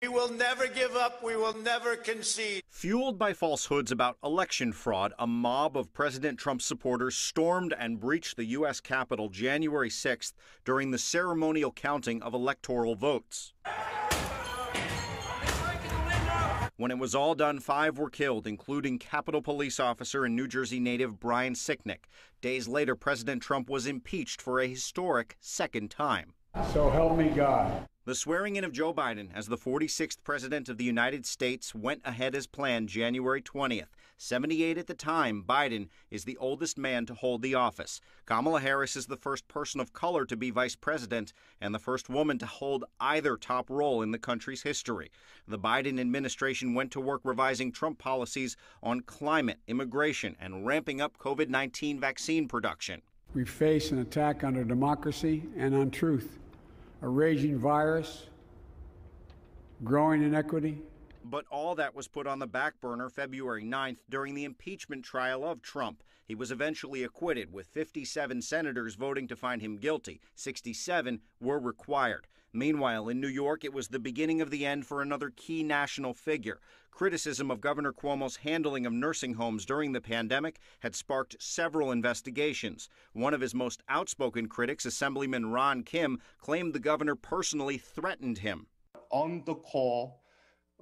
We will never give up. We will never concede. Fueled by falsehoods about election fraud, a mob of President Trump's supporters stormed and breached the U.S. Capitol January 6th during the ceremonial counting of electoral votes. When it was all done, 5 were killed, including Capitol Police officer and New Jersey native Brian Sicknick. Days later, President Trump was impeached for a historic second time. So help me God. The swearing-in of Joe Biden as the 46th President of the United States went ahead as planned January 20th. 78 at the time, Biden is the oldest man to hold the office. Kamala Harris is the first person of color to be vice president and the first woman to hold either top role in the country's history. The Biden administration went to work revising Trump policies on climate, immigration, and ramping up COVID-19 vaccine production. We face an attack on our democracy and on truth. A raging virus, growing inequity. But all that was put on the back burner February 9th during the impeachment trial of Trump. He was eventually acquitted, with 57 senators voting to find him guilty. 67 were required. Meanwhile, in New York, it was the beginning of the end for another key national figure. Criticism of Governor Cuomo's handling of nursing homes during the pandemic had sparked several investigations. One of his most outspoken critics, Assemblyman Ron Kim, claimed the governor personally threatened him. On the call,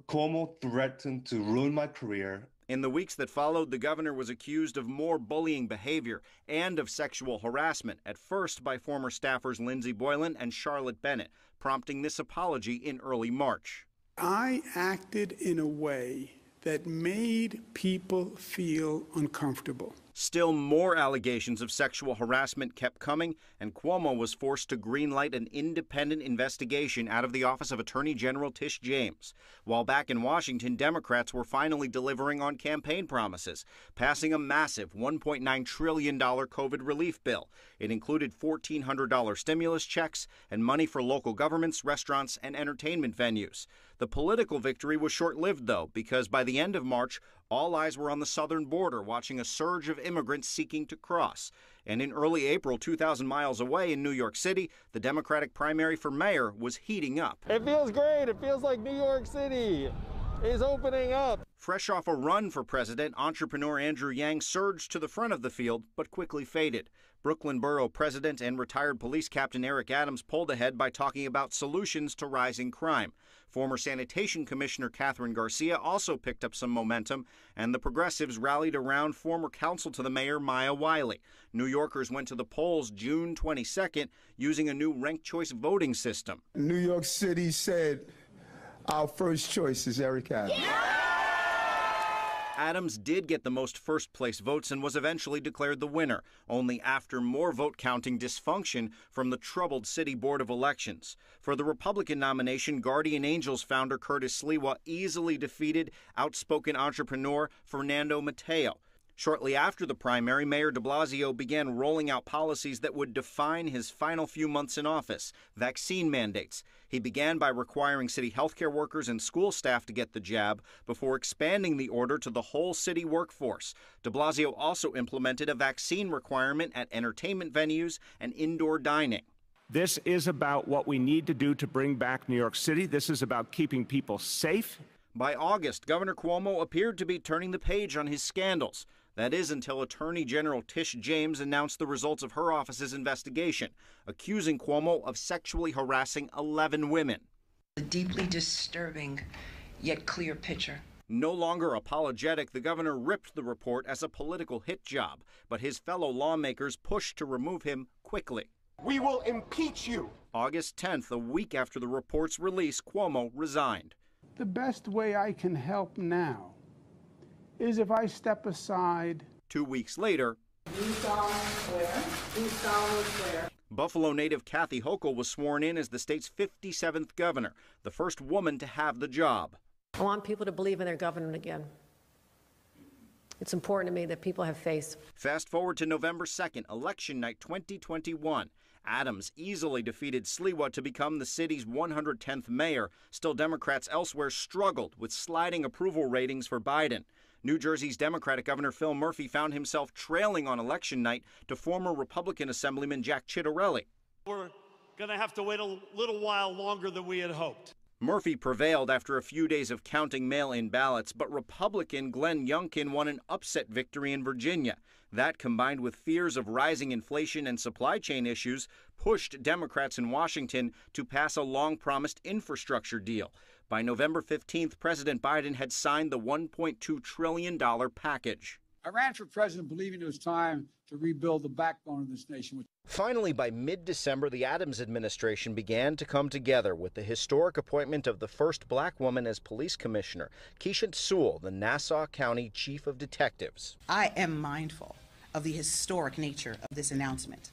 Cuomo threatened to ruin my career. In the weeks that followed, the governor was accused of more bullying behavior and of sexual harassment, at first by former staffers Lindsey Boylan and Charlotte Bennett, prompting this apology in early March. I acted in a way that made people feel uncomfortable. Still more allegations of sexual harassment kept coming, and Cuomo was forced to greenlight an independent investigation out of the office of Attorney General Tish James. While back in Washington, Democrats were finally delivering on campaign promises, passing a massive $1.9 trillion COVID relief bill. It included $1,400 stimulus checks and money for local governments, restaurants, and entertainment venues. The political victory was short-lived, though, because by the end of March, all eyes were on the southern border, watching a surge of immigrants seeking to cross. And in early April, 2,000 miles away in New York City, the Democratic primary for mayor was heating up. It feels great. It feels like New York City is opening up. Fresh off a run for president, entrepreneur Andrew Yang surged to the front of the field, but quickly faded. Brooklyn Borough President and retired police captain Eric Adams pulled ahead by talking about solutions to rising crime. Former Sanitation Commissioner Catherine Garcia also picked up some momentum, and the progressives rallied around former counsel to the mayor Maya Wiley. New Yorkers went to the polls June 22nd using a new ranked choice voting system. New York City said our first choice is Eric Adams. Yeah! Adams did get the most first-place votes and was eventually declared the winner, only after more vote-counting dysfunction from the troubled City Board of Elections. For the Republican nomination, Guardian Angels founder Curtis Sliwa easily defeated outspoken entrepreneur Fernando Mateo. Shortly after the primary, Mayor de Blasio began rolling out policies that would define his final few months in office: vaccine mandates. He began by requiring city healthcare workers and school staff to get the jab before expanding the order to the whole city workforce. De Blasio also implemented a vaccine requirement at entertainment venues and indoor dining. This is about what we need to do to bring back New York City. This is about keeping people safe. By August, Governor Cuomo appeared to be turning the page on his scandals. That is, until Attorney General Tish James announced the results of her office's investigation, accusing Cuomo of sexually harassing 11 women. A deeply disturbing, yet clear picture. No longer apologetic, the governor ripped the report as a political hit job, but his fellow lawmakers pushed to remove him quickly. We will impeach you. August 10th, a week after the report's release, Cuomo resigned. The best way I can help now is if I step aside. 2 weeks later, Buffalo native Kathy Hokel was sworn in as the state's 57th governor, the first woman to have the job. I want people to believe in their government again. It's important to me that people have faith. Fast forward to November 2nd, election night 2021. Adams easily defeated Sliwa to become the city's 110th mayor. Still, Democrats elsewhere struggled with sliding approval ratings for Biden. New Jersey's Democratic Governor Phil Murphy found himself trailing on election night to former Republican Assemblyman Jack Ciattarelli. We're going to have to wait a little while longer than we had hoped. Murphy prevailed after a few days of counting mail-in ballots, but Republican Glenn Youngkin won an upset victory in Virginia. That, combined with fears of rising inflation and supply chain issues, pushed Democrats in Washington to pass a long-promised infrastructure deal. By November 15th, President Biden had signed the $1.2 trillion package. I ran for president believing it was time to rebuild the backbone of this nation. Finally, by mid-December, the Adams administration began to come together with the historic appointment of the first black woman as police commissioner, Keisha Sewell, the Nassau County Chief of Detectives. I am mindful of the historic nature of this announcement.